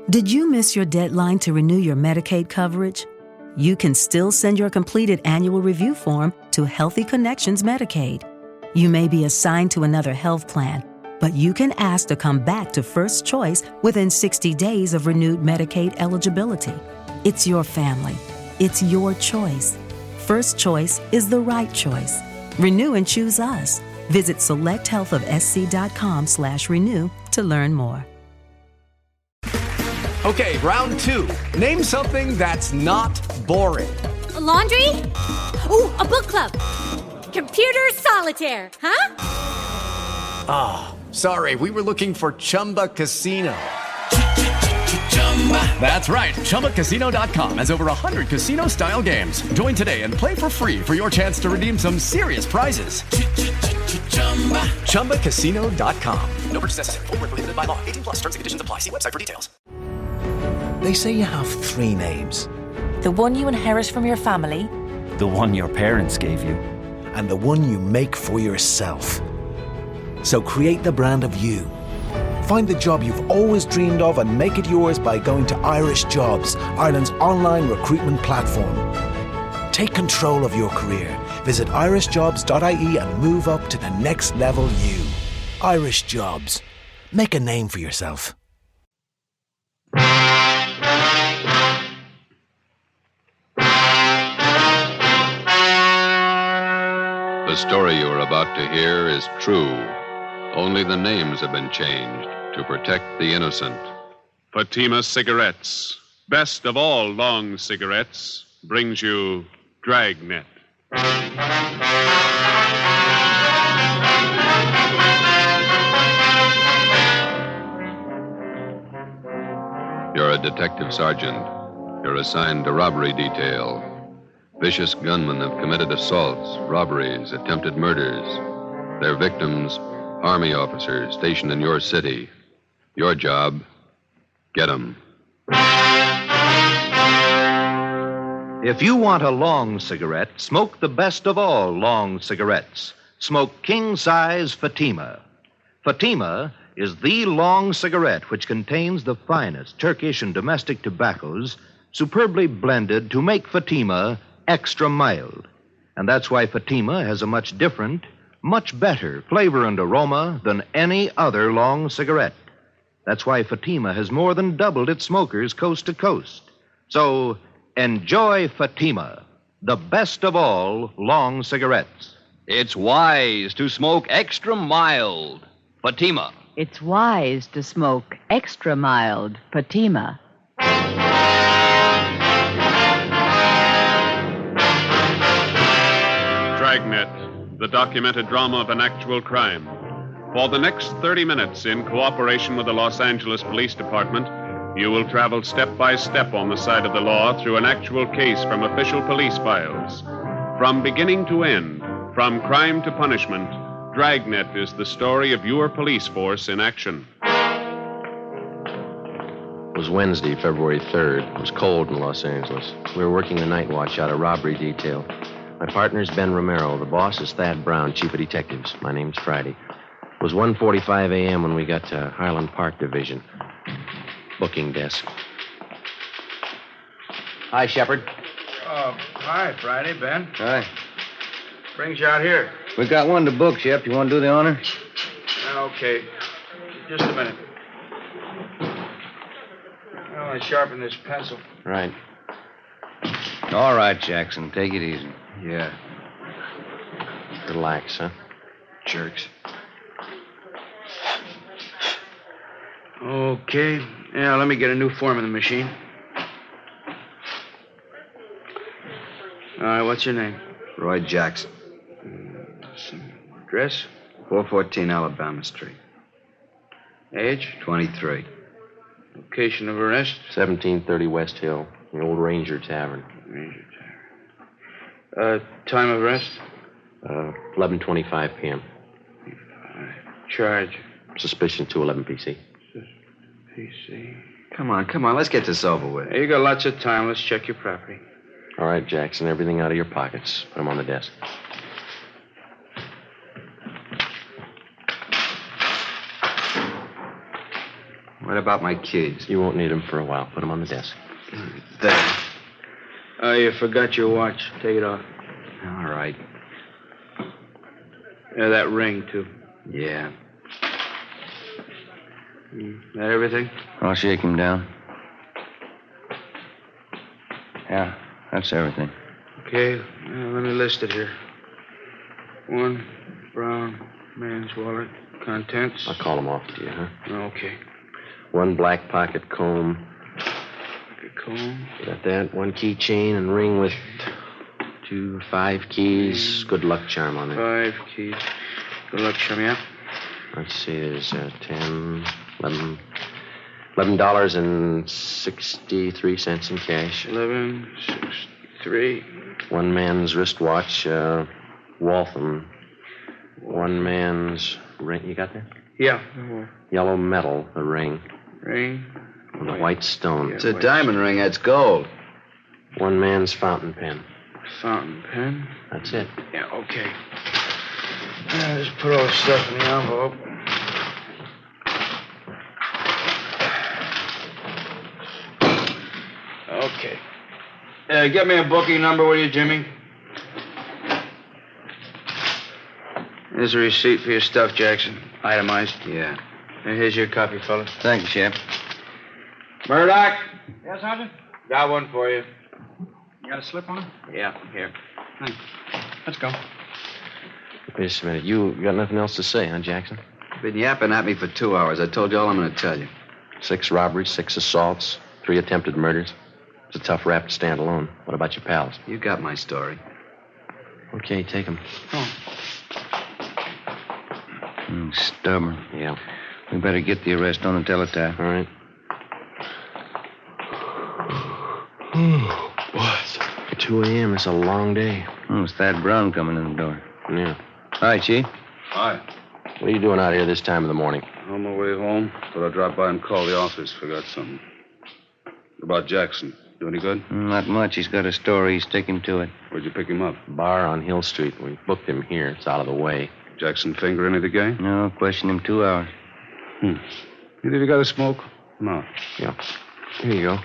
Did you miss your deadline to renew your Medicaid coverage? You can still send your completed annual review form to Healthy Connections Medicaid. You may be assigned to another health plan, but you can ask to come back to First Choice within 60 days of renewed Medicaid eligibility. It's your family. It's your choice. First Choice is the right choice. Renew and choose us. Visit selecthealthofsc.com/renew to learn more. Okay, round two. Name something that's not boring. A laundry? Ooh, a book club. Computer solitaire, huh? Ah, sorry, we were looking for Chumba Casino. That's right. ChumbaCasino.com has over 100 casino-style games. Join today and play for free for your chance to redeem some serious prizes. ChumbaCasino.com. No purchase necessary. Void where prohibited by law. 18+ terms and conditions apply. See website for details. They say you have three names. The one you inherit from your family, the one your parents gave you, and the one you make for yourself. So create the brand of you. Find the job you've always dreamed of and make it yours by going to Irish Jobs, Ireland's online recruitment platform. Take control of your career. Visit irishjobs.ie and move up to the next level you. Irish Jobs. Make a name for yourself. The story you are about to hear is true. Only the names have been changed to protect the innocent. Fatima Cigarettes, best of all long cigarettes, brings you Dragnet. You're a detective sergeant. You're assigned to robbery detail. Vicious gunmen have committed assaults, robberies, attempted murders. Their victims, Army officers stationed in your city. Your job, get 'em. If you want a long cigarette, smoke the best of all long cigarettes. Smoke king-size Fatima. Fatima is the long cigarette which contains the finest Turkish and domestic tobaccos superbly blended to make Fatima extra mild. And that's why Fatima has a much different, much better flavor and aroma than any other long cigarette. That's why Fatima has more than doubled its smokers coast to coast. So, enjoy Fatima, the best of all long cigarettes. It's wise to smoke extra mild. Fatima. It's wise to smoke extra mild Fatima. Dragnet, the documented drama of an actual crime. For the next 30 minutes, in cooperation with the Los Angeles Police Department, you will travel step by step on the side of the law through an actual case from official police files. From beginning to end, from crime to punishment, Dragnet is the story of your police force in action. It was Wednesday, February 3rd. It was cold in Los Angeles. We were working the night watch out of robbery detail. My partner's Ben Romero. The boss is Thad Brown, chief of detectives. My name's Friday. It was 1:45 a.m. when we got to Highland Park Division. Booking desk. Hi, Shepard. Hi, Friday, Ben. Hi. Brings you out here. We got one to book, Shep. You want to do the honor? Okay. Just a minute. I want to sharpen this pencil. Right. All right, Jackson. Take it easy. Yeah. Relax, huh? Jerks. Okay. Yeah, let me get a new form in the machine. All right, what's your name? Roy Jackson. Address? 414 Alabama Street. Age? 23. Location of arrest? 1730 West Hill, the old Ranger Tavern. Ranger Tavern. Time of arrest? 11:25 p.m. Charge? Suspicion 211 PC. PC. Come on, let's get this over with. Hey, you got lots of time. Let's check your property. All right, Jackson, everything out of your pockets. Put them on the desk. What What about my keys? You won't need them for a while. Put them on the desk. There. Oh, you forgot your watch. Take it off. All right. Yeah, that ring, too. Yeah. That everything? I'll shake him down. Yeah, that's everything. Okay, let me list it here. 1 brown man's wallet. Contents. I'll call them off to you, huh? Okay. 1 black pocket comb. Comb. Got that. 1 keychain and ring with 5 keys. Good luck charm on it. 5 keys. Good luck, chum, yeah? Let's see, there's 10, $11.63 in cash. 11.63. 1 man's wristwatch, Waltham. 1 man's ring. You got that? Yeah. Yellow metal, the ring. Ring. And a white stone. It's a diamond ring. That's gold. 1 man's fountain pen. Fountain pen. That's it. Yeah, okay. Just put all the stuff in the envelope. Okay. Get me a booking number, will you, Jimmy? Here's a receipt for your stuff, Jackson. Itemized. Yeah. And here's your copy, fellas. Thank you, Shep. Murdoch, Yes, Sergeant? got one for you. You got a slip on it? Yeah, here. Thanks. Let's go. Wait just a minute. You got nothing else to say, huh, Jackson? Been yapping at me for 2 hours. I told you all I'm going to tell you. 6 robberies, 6 assaults, 3 attempted murders. It's a tough rap to stand alone. What about your pals? You got my story. Okay, take them. Oh. Stubborn. Yeah. We better get the arrest on the teletype. All right. What? 2 a.m. It's a long day. It's Thad Brown coming in the door. Yeah. Hi, Chief. Hi. What are you doing out here this time of the morning? On my way home. Thought I'd drop by and call the office. Forgot something. About Jackson. Do any good? Not much. He's got a story. He's sticking to it. Where'd you pick him up? Bar on Hill Street. We booked him here. It's out of the way. Jackson finger any of the gang? No, questioned him 2 hours. Either of you got a smoke? No. Yeah. Here you go.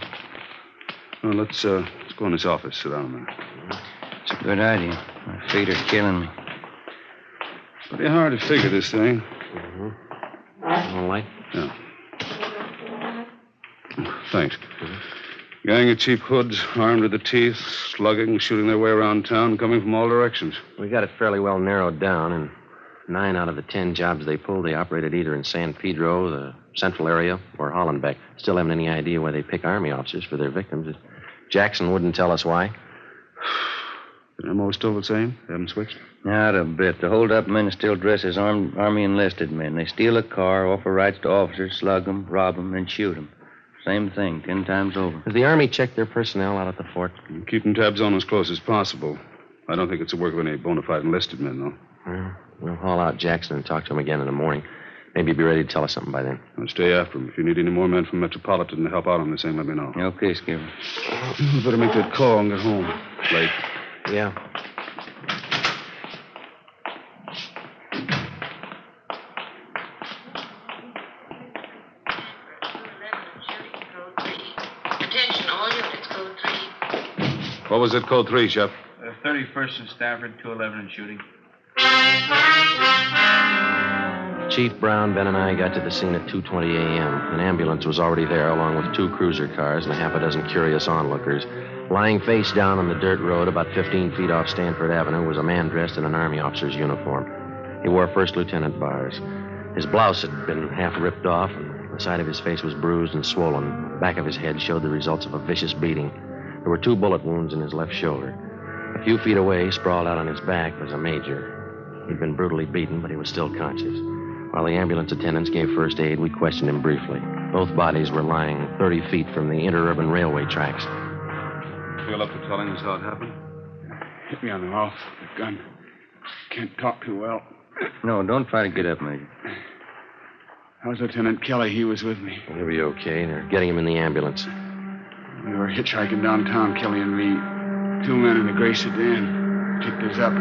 Well, let's go in this office. Sit down a minute. It's a good idea. My feet are killing me. Pretty hard to figure this thing. All right. Yeah. Thanks. Gang of cheap hoods, armed to the teeth, slugging, shooting their way around town, coming from all directions. We got it fairly well narrowed down, and 9 out of the 10 jobs they pulled, they operated either in San Pedro, the central area, or Hollenbeck. Still haven't any idea why they pick Army officers for their victims. Jackson wouldn't tell us why. The MO still the same? They haven't switched? Not a bit. The hold-up men still dress as Army enlisted men. They steal a car, offer rights to officers, slug them, rob them, and shoot them. Same thing, 10 times over. Has the Army checked their personnel out at the fort? Keeping tabs on as close as possible. I don't think it's the work of any bona fide enlisted men, though. Well, we'll haul out Jackson and talk to him again in the morning. Maybe he'll be ready to tell us something by then. I'll stay after him. If you need any more men from Metropolitan to help out on this thing, let me know. Okay, Skipper. You better make that call and get home. Late. Yeah. Attention, all units, code 3. What was it, code 3, Shep? 31st and Stafford, 211 and shooting. Chief Brown, Ben, and I got to the scene at 2:20 a.m. An ambulance was already there, along with 2 cruiser cars and a half a dozen curious onlookers. Lying face down on the dirt road about 15 feet off Stanford Avenue was a man dressed in an Army officer's uniform. He wore first lieutenant bars. His blouse had been half ripped off, and the side of his face was bruised and swollen. The back of his head showed the results of a vicious beating. There were 2 bullet wounds in his left shoulder. A few feet away, sprawled out on his back, was a major. He'd been brutally beaten, but he was still conscious. While the ambulance attendants gave first aid, we questioned him briefly. Both bodies were lying 30 feet from the interurban railway tracks. Feel up to telling us how it happened? Hit me on the mouth with a gun. Can't talk too well. No, don't try to get up, Major. How's Lieutenant Kelly? He was with me. He'll be okay. They're getting him in the ambulance. We were hitchhiking downtown, Kelly and me. 2 men in a gray sedan picked us up.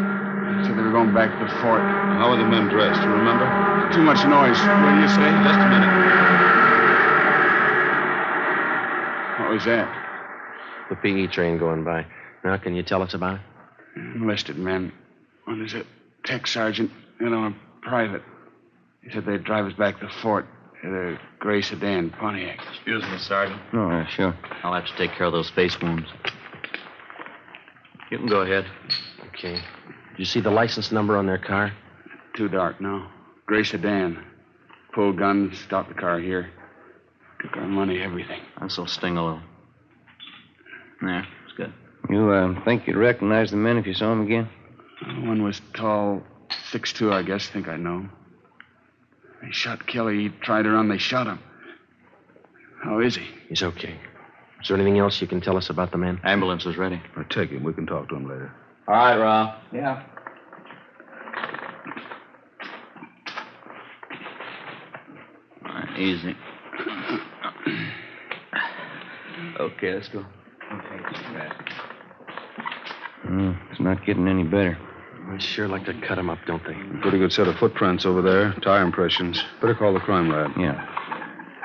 Said they were going back to the fort. How are the men dressed? You remember? Too much noise. What do you say? Just a minute. What was that? The PE train going by. Now, can you tell us about it? Enlisted men. One is a tech sergeant and on a private. He said they'd drive us back to the fort in a gray sedan, Pontiac. Excuse me, Sergeant. Oh, sure. I'll have to take care of those face wounds. You can go ahead. Okay. Did you see the license number on their car? Too dark, no. Gray sedan. Pulled guns, stopped the car here. Took our money, everything. This'll sting a little. There, it's good. You think you'd recognize the men if you saw them again? One was tall, 6'2", I guess. Think I know him. They shot Kelly. He tried to run. They shot him. How is he? He's okay. Is there anything else you can tell us about the men? Ambulance is ready. I'll take him. We can talk to him later. All right, Rob. Yeah. All right, easy. Okay, let's go. It's not getting any better. I'd sure like to cut him up, don't they? Pretty good set of footprints over there. Tire impressions. Better call the crime lab. Yeah.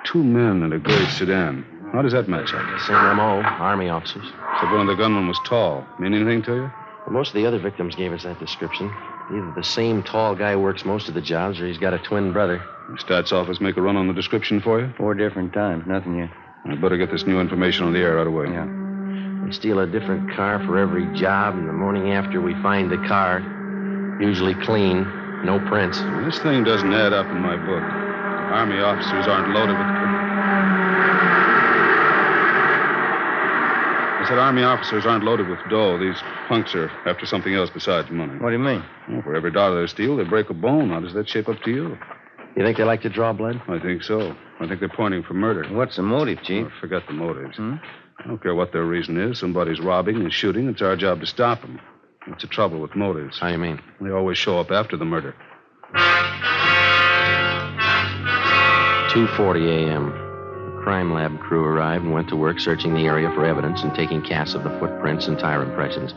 2 men in a gray sedan. How does that match up? Same MO, Army officers. So one of the gunmen was tall. Mean anything to you? Well, most of the other victims gave us that description. Either the same tall guy works most of the jobs, or he's got a twin brother. The stats office make a run on the description for you? 4 different times. Nothing yet. I'd better get this new information on the air right away. Yeah. They steal a different car for every job, and the morning after we find the car, usually clean, no prints. This thing doesn't add up in my book. Army officers aren't loaded with... I said Army officers aren't loaded with dough. These punks are after something else besides money. What do you mean? Well, for every dollar they steal, they break a bone. How does that shape up to you? You think they like to draw blood? I think so. I think they're pointing for murder. What's the motive, Chief? Oh, forget the motives. I don't care what their reason is. Somebody's robbing and shooting. It's our job to stop them. What's the trouble with motives? How do you mean? They always show up after the murder. 2:40 a.m. The crime lab crew arrived and went to work searching the area for evidence and taking casts of the footprints and tire impressions.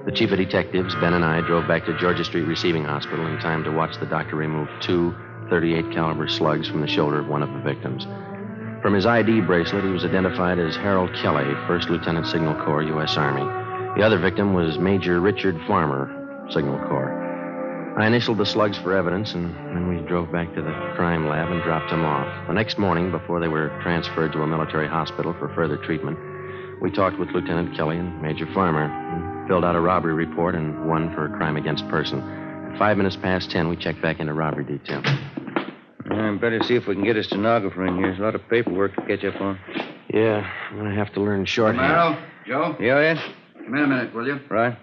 The chief of detectives, Ben, and I drove back to Georgia Street Receiving Hospital in time to watch the doctor remove 2 .38 caliber slugs from the shoulder of one of the victims. From his ID bracelet, he was identified as Harold Kelly, 1st Lieutenant Signal Corps, U.S. Army. The other victim was Major Richard Farmer, Signal Corps. I initialed the slugs for evidence, and then we drove back to the crime lab and dropped them off. The next morning, before they were transferred to a military hospital for further treatment, we talked with Lieutenant Kelly and Major Farmer and filled out a robbery report and one for a crime against person. At 5 minutes past 10, we checked back into robbery detail. Better see if we can get a stenographer in here. There's a lot of paperwork to catch up on. Yeah, I'm going to have to learn shorthand. Romero, Joe? Yeah, Ed? Come in a minute, will you? Right.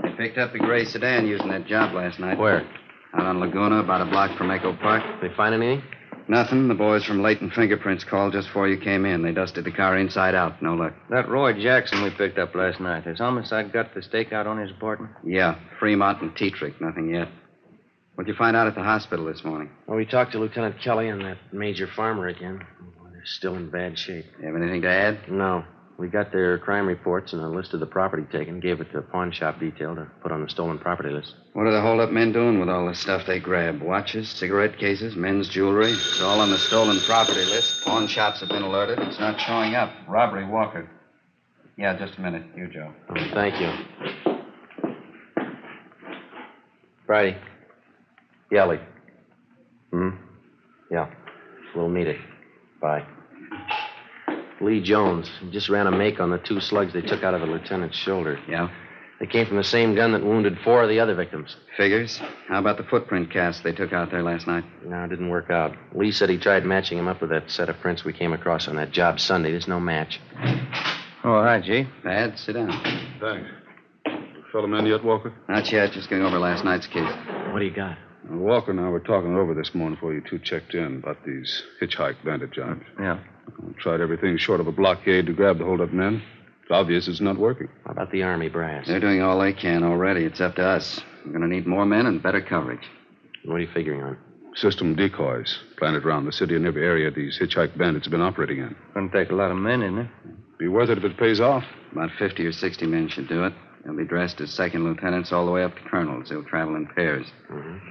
They picked up the gray sedan using that job last night. Where? Out on Laguna, about a block from Echo Park. They find anything? Nothing. The boys from Leighton Fingerprints called just before you came in. They dusted the car inside out. No luck. That Roy Jackson we picked up last night. Has homicide got the stakeout on his apartment? Yeah, Fremont and Tetrick. Nothing yet. What'd you find out at the hospital this morning? Well, we talked to Lieutenant Kelly and that Major Farmer again. They're still in bad shape. You have anything to add? No. We got their crime reports and a list of the property taken, gave it to pawn shop detail to put on the stolen property list. What are the hold-up men doing with all the stuff they grabbed? Watches, cigarette cases, men's jewelry? It's all on the stolen property list. Pawn shops have been alerted. It's not showing up. Robbery, Walker. Yeah, just a minute. You, Joe. Oh, thank you. Friday. Yelly. Yeah. We'll meet it. Bye. Lee Jones. He just ran a make on the 2 slugs they took out of the lieutenant's shoulder. Yeah? They came from the same gun that wounded 4 of the other victims. Figures. How about the footprint cast they took out there last night? No, it didn't work out. Lee said he tried matching him up with that set of prints we came across on that job Sunday. There's no match. Oh, hi, Chief. Bad. Sit down. Thanks. Fellow man yet, Walker? Not yet. Just going over last night's case. What do you got? Walker and I were talking over this morning before you 2 checked in about these hitchhike bandit jobs. Yeah. Tried everything short of a blockade to grab the hold-up men. It's obvious it's not working. How about the Army brass? They're doing all they can already. It's up to us. We're going to need more men and better coverage. What are you figuring on? System decoys planted around the city and every area these hitchhike bandits have been operating in. Gonna take a lot of men, isn't it? Be worth it if it pays off. About 50 or 60 men should do it. They'll be dressed as second lieutenants all the way up to colonels. They'll travel in pairs.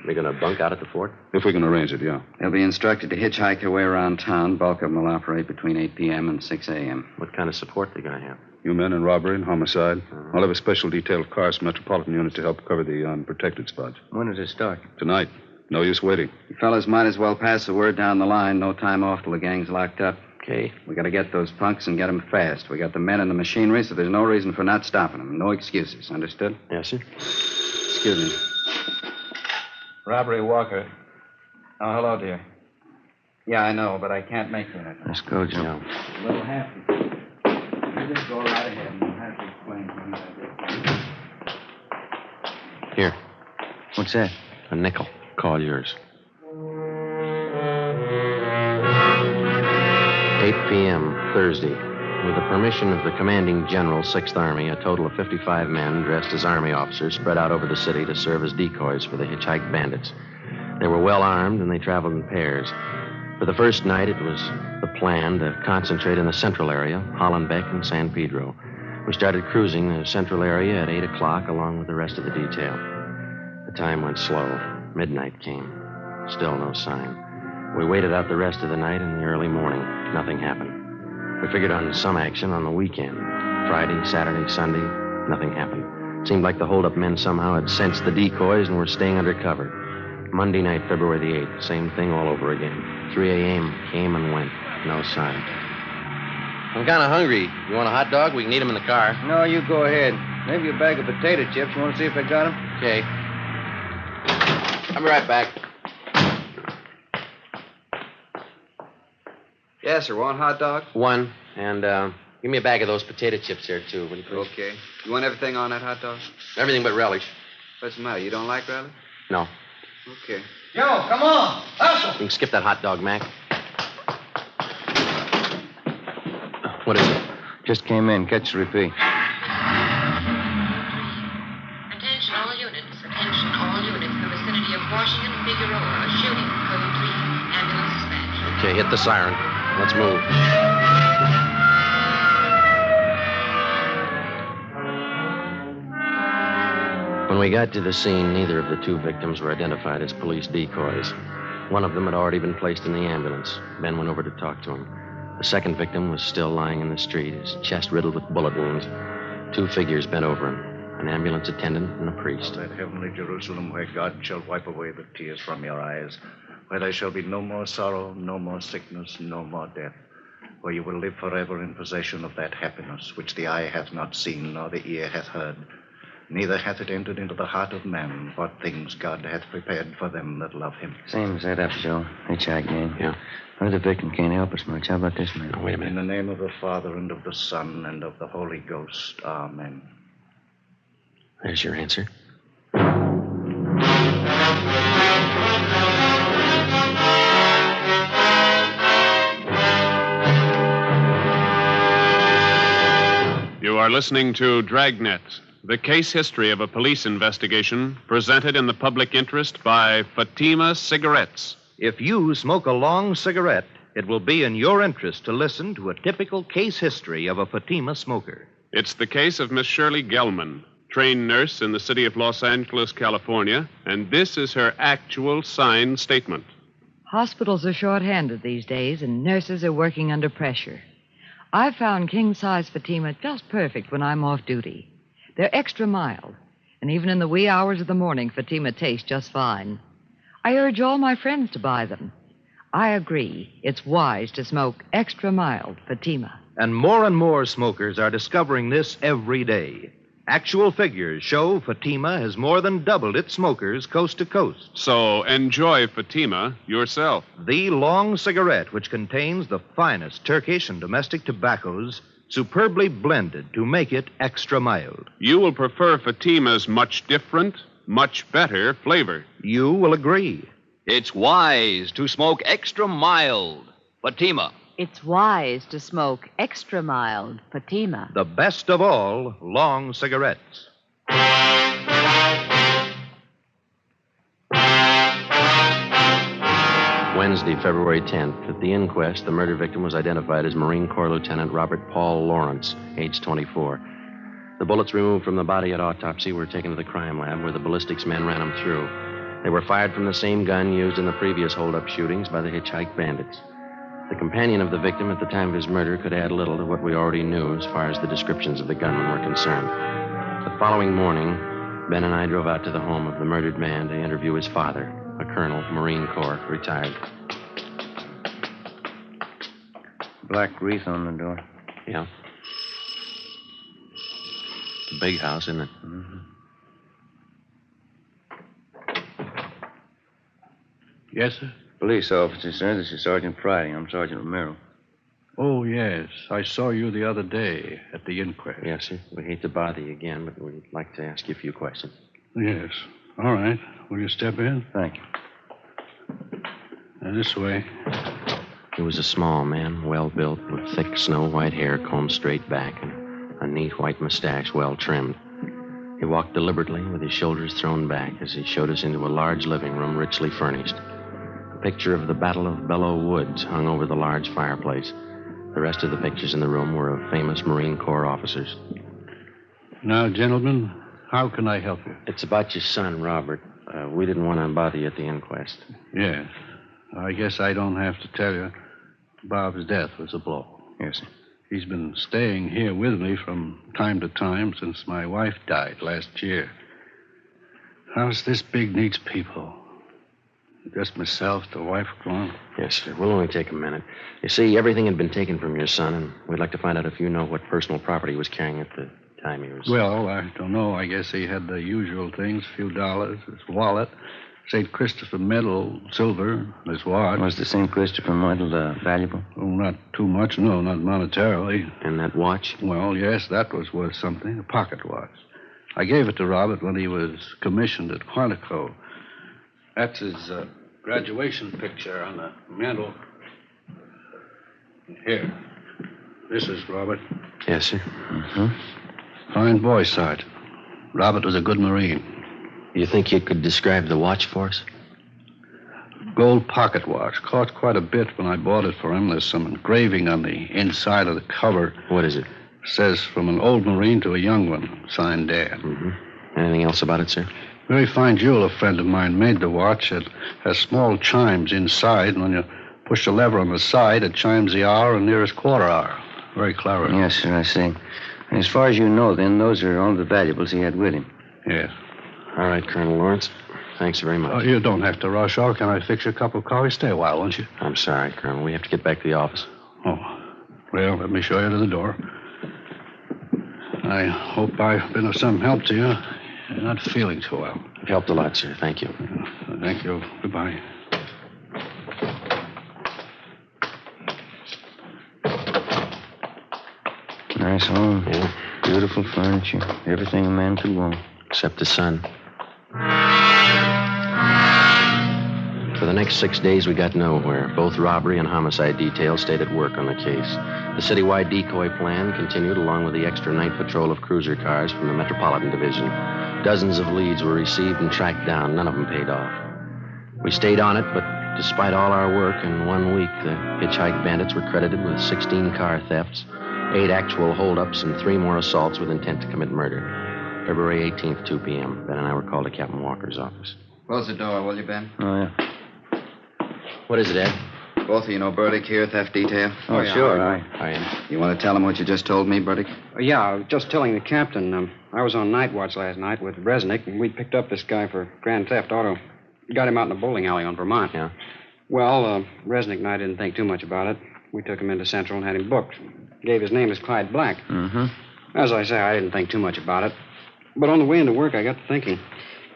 They're going to bunk out at the fort? If we can arrange it, yeah. They'll be instructed to hitchhike their way around town. Bulk of them will operate between 8 p.m. and 6 a.m. What kind of support are they going to have? You men in robbery and homicide. I'll have a special detail of cars from Metropolitan Unit to help cover the unprotected spots. When does it start? Tonight. No use waiting. You fellas might as well pass the word down the line. No time off till the gang's locked up. Okay. We got to get those punks and get them fast. We got the men and the machinery, so there's no reason for not stopping them. No excuses. Understood? Yes, sir. Excuse me. Robbery Walker. Oh, hello, dear. Yeah, I know, but I can't make you anything. Let's go, Joe. A little happy. You just go right ahead and you'll have to explain things I did. Here. What's that? A nickel. Call yours. 8 p.m., Thursday. With the permission of the commanding general, 6th Army, a total of 55 men dressed as Army officers spread out over the city to serve as decoys for the hitchhiked bandits. They were well armed, and they traveled in pairs. For the first night, it was the plan to concentrate in the central area, Hollenbeck and San Pedro. We started cruising the central area at 8 o'clock along with the rest of the detail. The time went slow. Midnight came. Still no sign. We waited out the rest of the night and the early morning. Nothing happened. We figured on some action on the weekend. Friday, Saturday, Sunday, nothing happened. Seemed like the hold-up men somehow had sensed the decoys and were staying under cover. Monday night, February the 8th, same thing all over again. 3 a.m. came and went. No sign. I'm kind of hungry. You want a hot dog? We can eat them in the car. No, you go ahead. Maybe a bag of potato chips. You want to see if I got them? Okay. I'll be right back. Yes, sir. Want hot dog? One. And give me a bag of those potato chips here, too, will you please? Okay. You want everything on that hot dog? Everything but relish. What's the matter? You don't like relish? No. Okay. Joe, come on. Hustle. You can skip that hot dog, Mac. What is it? Just came in. Catch the repeat. Attention all units. Attention all units. The vicinity of Washington, Figueroa. A shooting. Code 3. Ambulance dispatch. Okay, hit the siren. Let's move. When we got to the scene, neither of the two victims were identified as police decoys. One of them had already been placed in the ambulance. Ben went over to talk to him. The second victim was still lying in the street, his chest riddled with bullet wounds. Two figures bent over him, an ambulance attendant and a priest. That heavenly Jerusalem where God shall wipe away the tears from your eyes, where there shall be no more sorrow, no more sickness, no more death, where you will live forever in possession of that happiness which the eye hath not seen nor the ear hath heard, neither hath it entered into the heart of man what things God hath prepared for them that love him. Same as that up, Joe. Hitchhike man. Yeah. Well, the victim can't help us much. How about this man? Oh, wait a minute. In the name of the Father, and of the Son, and of the Holy Ghost. Amen. There's your answer. You are listening to Dragnet, the case history of a police investigation presented in the public interest by Fatima Cigarettes. If you smoke a long cigarette, it will be in your interest to listen to a typical case history of a Fatima smoker. It's the case of Miss Shirley Gelman, trained nurse in the city of Los Angeles, California, and this is her actual signed statement. Hospitals are short-handed these days, and nurses are working under pressure. I've found king-size Fatima just perfect when I'm off duty. They're extra mild, and even in the wee hours of the morning, Fatima tastes just fine. I urge all my friends to buy them. I agree it's wise to smoke extra mild Fatima. And more smokers are discovering this every day. Actual figures show Fatima has more than doubled its smokers coast to coast. So enjoy Fatima yourself. The long cigarette, which contains the finest Turkish and domestic tobaccos, superbly blended to make it extra mild. You will prefer Fatima's much different, much better flavor. You will agree. It's wise to smoke extra mild. Fatima. It's wise to smoke extra mild Fatima. The best of all long cigarettes. Wednesday, February 10th. At the inquest, the murder victim was identified as Marine Corps Lieutenant Robert Paul Lawrence, age 24. The bullets removed from the body at autopsy were taken to the crime lab where the ballistics men ran them through. They were fired from the same gun used in the previous hold-up shootings by the hitchhike bandits. The companion of the victim at the time of his murder could add little to what we already knew as far as the descriptions of the gunmen were concerned. The following morning, Ben and I drove out to the home of the murdered man to interview his father, a colonel, Marine Corps, retired. Black wreath on the door. Yeah. It's a big house, isn't it? Mm-hmm. Yes, sir? Police officer, sir. This is Sergeant Friday. I'm Sergeant Romero. Oh, yes. I saw you the other day at the inquest. Yes, sir. We hate to bother you again, but we'd like to ask you a few questions. Yes. All right. Will you step in? Thank you. This way. He was a small man, well-built, with thick snow-white hair combed straight back and a neat white mustache well trimmed. He walked deliberately with his shoulders thrown back as he showed us into a large living room richly furnished. A picture of the Battle of Belleau Woods hung over the large fireplace. The rest of the pictures in the room were of famous Marine Corps officers. Now, gentlemen, how can I help you? It's about your son, Robert. We didn't want to bother you at the inquest. Yes. I guess I don't have to tell you. Bob's death was a blow. Yes, sir. He's been staying here with me from time to time since my wife died last year. House this big needs people. Just myself, the wife gone. Yes, sir. We'll only take a minute. You see, everything had been taken from your son, and we'd like to find out if you know what personal property he was carrying at the time he was... Well, I don't know. I guess he had the usual things, a few dollars, his wallet, St. Christopher medal, silver, his watch. Was the St. Christopher medal valuable? Oh, not too much, no, not monetarily. And that watch? Well, yes, that was worth something, a pocket watch. I gave it to Robert when he was commissioned at Quantico. That's his graduation picture on the mantel. Here. This is Robert. Yes, sir. Mm-hmm. Fine boy, Sergeant. Robert was a good Marine. You think you could describe the watch for us? Gold pocket watch. Cost quite a bit when I bought it for him. There's some engraving on the inside of the cover. What is it? Says, from an old Marine to a young one. Signed, Dad. Mm-hmm. Anything else about it, sir? Very fine jeweler friend of mine made the watch. It has small chimes inside, and when you push the lever on the side, it chimes the hour and nearest quarter hour. Very clever. Yes, sir, I see. And as far as you know, then, those are all the valuables he had with him. Yes. All right, Colonel Lawrence. Thanks very much. Oh, you don't have to rush off. Can I fix you a cup of coffee? Stay a while, won't you? I'm sorry, Colonel. We have to get back to the office. Oh. Well, let me show you to the door. I hope I've been of some help to you. You're not feeling too well. You've helped a lot, sir. Thank you. Thank you. Goodbye. Nice home. Yeah. Beautiful furniture. Everything a man could want. Except the sun. For the next 6 days, we got nowhere. Both robbery and homicide details stayed at work on the case. The citywide decoy plan continued along with the extra night patrol of cruiser cars from the Metropolitan Division. Dozens of leads were received and tracked down. None of them paid off. We stayed on it, but despite all our work, in 1 week, the hitchhike bandits were credited with 16 car thefts, 8 actual holdups, and 3 more assaults with intent to commit murder. February 18th, 2 p.m. Ben and I were called to Captain Walker's office. Close the door, will you, Ben? Oh, yeah. What is it, Ed? Both of you know Burdick here, theft detail? Oh, yeah, sure. I am. You want to tell him what you just told me, Burdick? Yeah, I was just telling the captain. I was on night watch last night with Resnick, and we picked up this guy for grand theft auto. Got him out in a bowling alley on Vermont. Yeah. Well, Resnick and I didn't think too much about it. We took him into Central and had him booked. Gave his name as Clyde Black. Mm-hmm. As I say, I didn't think too much about it. But on the way into work, I got to thinking.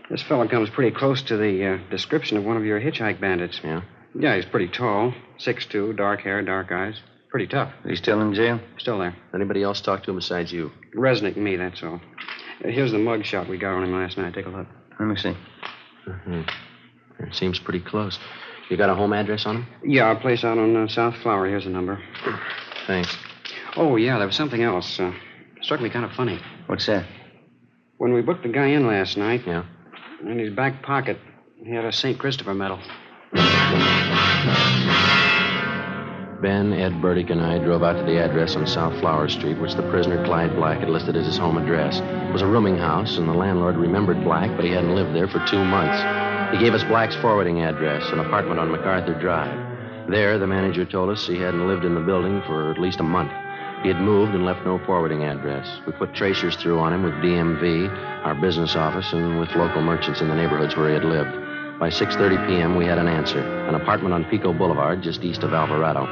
This fella comes pretty close to the description of one of your hitchhike bandits. Yeah? Yeah, he's pretty tall, 6'2", dark hair, dark eyes. Pretty tough. Is he still in jail? Still there. Anybody else talk to him besides you? Resnick and me, that's all. Here's the mug shot we got on him last night. Take a look. Let me see. Mm-hmm. It seems pretty close. You got a home address on him? Yeah, our place out on South Flower. Here's the number. Thanks. Oh, yeah, there was something else. Struck me kind of funny. What's that? When we booked the guy in last night... Yeah? In his back pocket, he had a St. Christopher medal. Ben, Ed, Burdick, and I drove out to the address on South Flower Street, which the prisoner, Clyde Black, had listed as his home address. It was a rooming house, and the landlord remembered Black, but he hadn't lived there for 2 months. He gave us Black's forwarding address, an apartment on MacArthur Drive. There, the manager told us he hadn't lived in the building for at least a month. He had moved and left no forwarding address. We put tracers through on him with DMV, our business office, and with local merchants in the neighborhoods where he had lived. By 6:30 p.m., we had an answer. An apartment on Pico Boulevard, just east of Alvarado.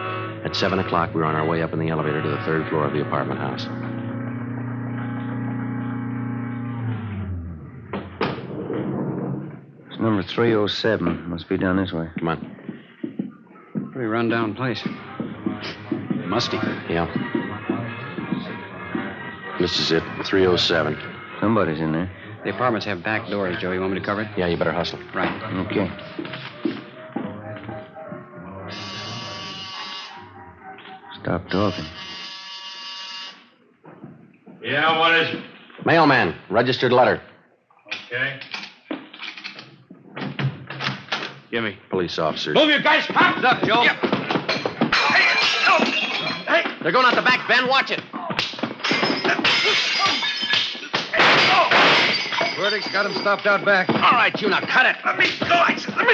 At 7 o'clock, we were on our way up in the elevator to the 3rd floor of the apartment house. It's number 307. Must be down this way. Come on. Pretty run-down place. Musty. Yeah. This is it, 307. Somebody's in there. The apartments have back doors, Joe. You want me to cover it? Yeah, you better hustle. Right. Okay. Stop talking. Yeah, what is it? Mailman, registered letter. Okay. Give me. Police officers. Move you guys. Hands up, Joe. Hey, they're going out the back, Ben. Watch it. Burdick's got him stopped out back. All right, you now cut it. Let me go. I said, let me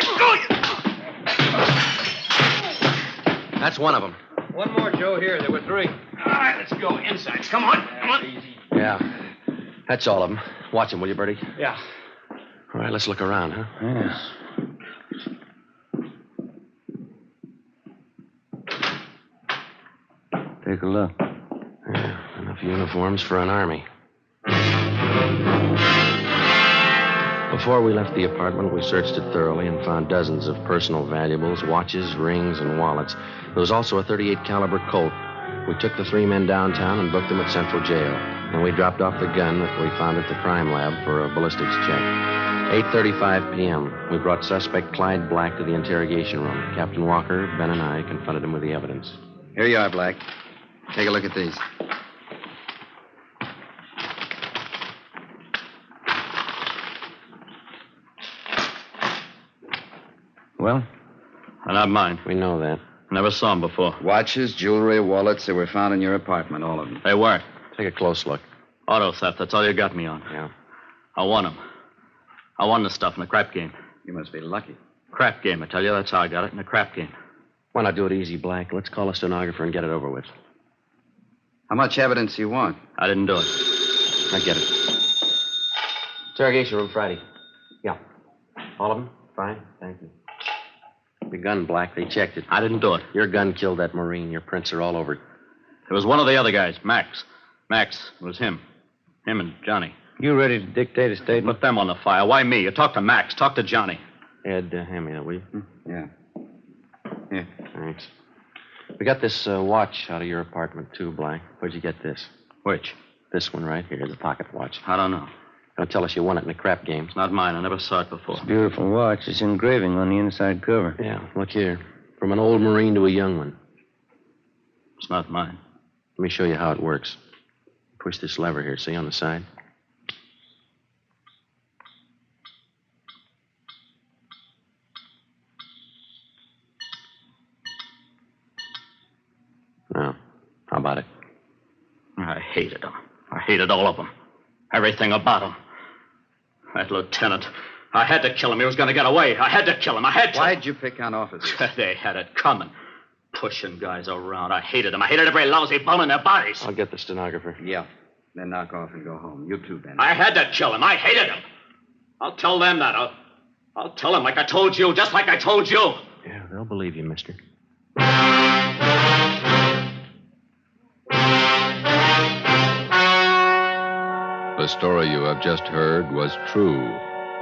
go. That's one of them. One more, Joe, here. There were 3. All right, let's go inside. Come on. Yeah, that's all of them. Watch them, will you, Bertie? Yeah. All right, let's look around, huh? Yeah. Take a look. Yeah, enough uniforms for an army. Before we left the apartment, we searched it thoroughly and found dozens of personal valuables, watches, rings, and wallets. There was also a .38 caliber Colt. We took the 3 men downtown and booked them at Central Jail. Then we dropped off the gun that we found at the crime lab for a ballistics check. 8:35 p.m., we brought suspect Clyde Black to the interrogation room. Captain Walker, Ben, and I confronted him with the evidence. Here you are, Black. Take a look at these. Well, they're not mine. We know that. Never saw them before. Watches, jewelry, wallets, they were found in your apartment, all of them. They weren't. Take a close look. Auto theft, that's all you got me on. Yeah. I won them. I won the stuff in the crap game. You must be lucky. Crap game, I tell you. That's how I got it, in a crap game. Why not do it easy, Black? Let's call a stenographer and get it over with. How much evidence do you want? I didn't do it. I get it. Interrogation room, Friday. Yeah. All of them? Fine, thank you. The gun, Black, they checked it. I didn't do it. Your gun killed that Marine. Your prints are all over it. It was one of the other guys, Max. Max, it was him. Him and Johnny. You ready to dictate a statement? Put them on the file. Why me? You talk to Max. Talk to Johnny. Ed, hand me that, will you? Yeah. Here. Thanks. We got this watch out of your apartment, too, Black. Where'd you get this? Which? This one right here, the pocket watch. I don't know. Don't tell us you won it in a crap game. It's not mine. I never saw it before. It's a beautiful watch. It's engraving on the inside cover. Yeah, look here. From an old Marine to a young one. It's not mine. Let me show you how it works. Push this lever here, see, on the side? Now, how about it? I hated them. I hated all of them. Everything about them. That lieutenant. I had to kill him. He was going to get away. I had to kill him. I had to. Why'd you pick on officers? They had it coming. Pushing guys around. I hated them. I hated every lousy bone in their bodies. I'll get the stenographer. Yeah. Then knock off and go home. You too, Ben. I had to kill him. I hated him. I'll tell them that. I'll tell them like I told you, just like I told you. Yeah, they'll believe you, mister. The story you have just heard was true.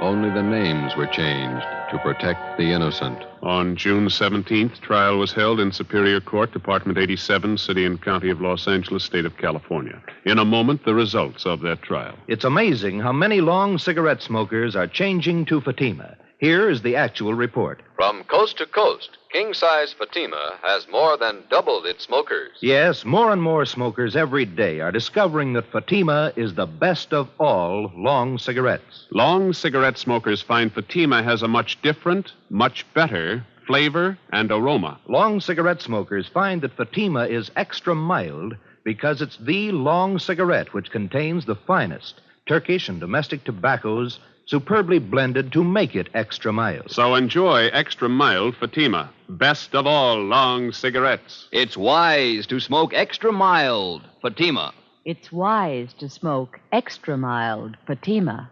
Only the names were changed to protect the innocent. On June 17th, trial was held in Superior Court, Department 87, City and County of Los Angeles, State of California. In a moment, the results of that trial. It's amazing how many long cigarette smokers are changing to Fatima. Here is the actual report. From coast to coast, king-size Fatima has more than doubled its smokers. Yes, more and more smokers every day are discovering that Fatima is the best of all long cigarettes. Long cigarette smokers find Fatima has a much different, much better flavor, and aroma. Long cigarette smokers find that Fatima is extra mild because it's the long cigarette which contains the finest Turkish and domestic tobaccos superbly blended to make it extra mild. So enjoy extra mild Fatima, best of all long cigarettes. It's wise to smoke extra mild Fatima. It's wise to smoke extra mild Fatima.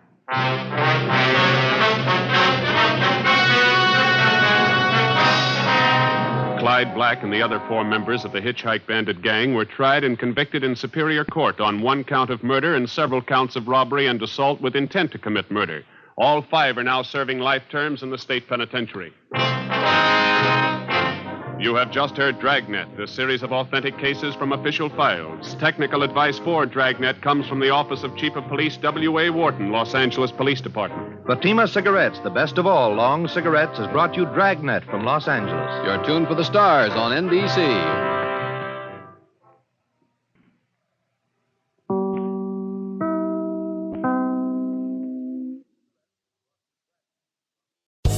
Clyde Black and the other 4 members of the Hitchhike Bandit gang were tried and convicted in Superior Court on 1 count of murder and several counts of robbery and assault with intent to commit murder. All 5 are now serving life terms in the state penitentiary. You have just heard Dragnet, a series of authentic cases from official files. Technical advice for Dragnet comes from the Office of Chief of Police W.A. Wharton, Los Angeles Police Department. Fatima Cigarettes, the best of all long cigarettes, has brought you Dragnet from Los Angeles. You're tuned for the stars on NBC.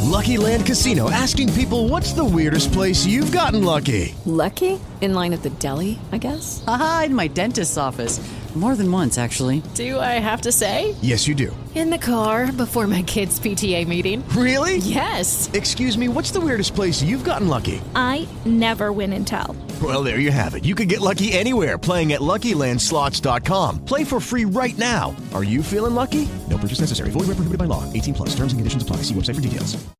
Lucky Land Casino, asking people, what's the weirdest place you've gotten lucky? Lucky? In line at the deli, I guess? Aha, in my dentist's office. More than once, actually. Do I have to say? Yes, you do. In the car before my kids' PTA meeting. Really? Yes. Excuse me, what's the weirdest place you've gotten lucky? I never win and tell. Well, there you have it. You can get lucky anywhere, playing at LuckyLandSlots.com. Play for free right now. Are you feeling lucky? No purchase necessary. Void where prohibited by law. 18+. Terms and conditions apply. See website for details.